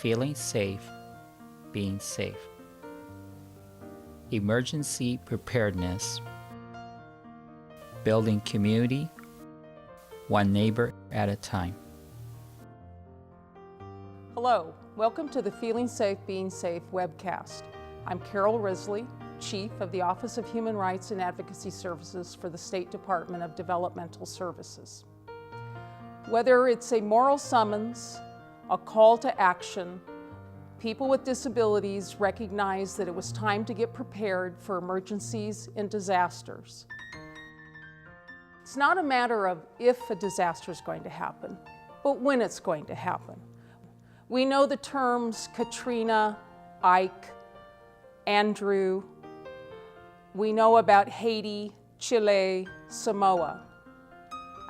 feeling safe, being safe. Emergency preparedness, building community, one neighbor at a time. Hello, welcome to the Feeling Safe, Being Safe webcast. I'm Carol Risley, Chief of the Office of Human Rights and Advocacy Services for the State Department of Developmental Services. Whether it's a moral summons, a call to action, people with disabilities recognize that it was time to get prepared for emergencies and disasters. It's not a matter of if a disaster is going to happen, but when it's going to happen. We know the terms Katrina, Ike, Andrew. We know about Haiti, Chile, Samoa.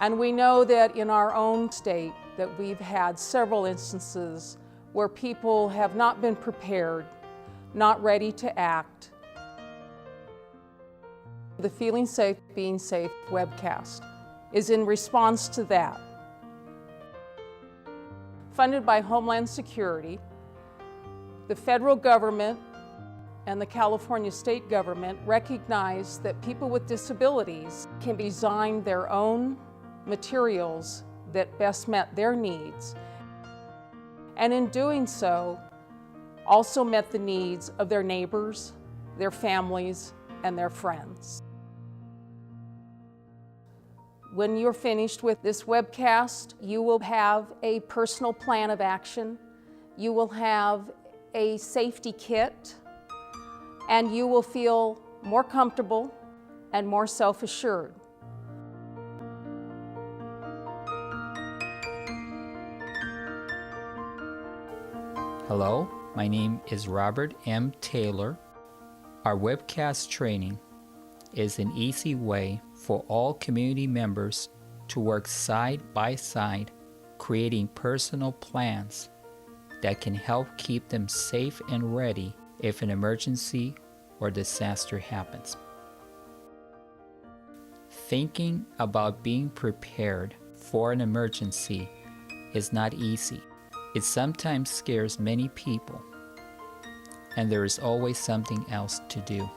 And we know that in our own state that we've had several instances where people have not been prepared, not ready to act. The Feeling Safe, Being Safe webcast is in response to that. Funded by Homeland Security, the federal government and the California state government recognize that people with disabilities can design their own materials that best met their needs, and in doing so, also met the needs of their neighbors, their families, and their friends. When you're finished with this webcast, you will have a personal plan of action, you will have a safety kit, and you will feel more comfortable and more self-assured. Hello, my name is Robert M. Taylor. Our webcast training is an easy way for all community members to work side by side, creating personal plans that can help keep them safe and ready if an emergency or disaster happens. Thinking about being prepared for an emergency is not easy. It sometimes scares many people, and there is always something else to do.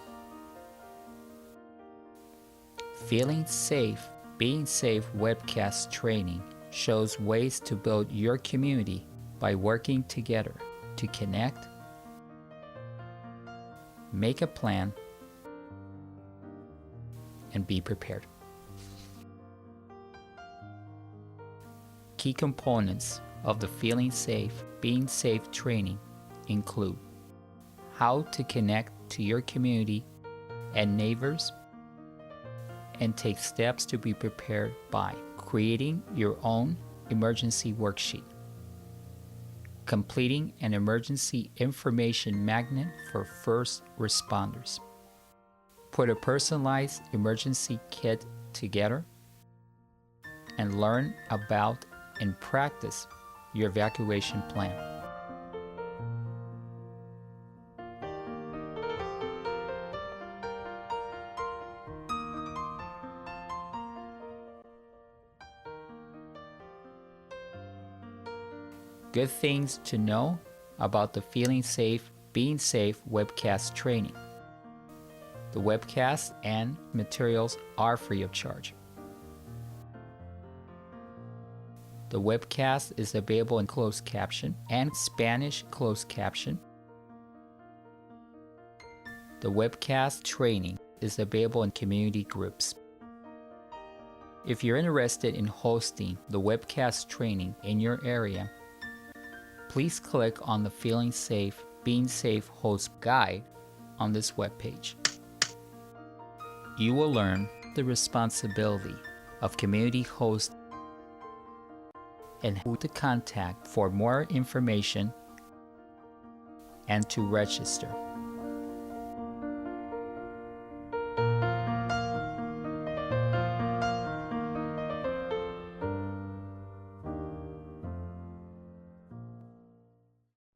Feeling Safe, Being Safe webcast training shows ways to build your community by working together to connect, make a plan, and be prepared. Key components of the Feeling Safe, Being Safe training include how to connect to your community and neighbors and take steps to be prepared by creating your own emergency worksheet, completing an emergency information magnet for first responders, put a personalized emergency kit together, and learn about and practice your evacuation plan. Good things to know about the Feeling Safe, Being Safe webcast training. The webcast and materials are free of charge. The webcast is available in closed caption and Spanish closed caption. The webcast training is available in community groups. If you're interested in hosting the webcast training in your area, please click on the Feeling Safe, Being Safe host guide on this webpage. You will learn the responsibility of community host and who to contact for more information and to register.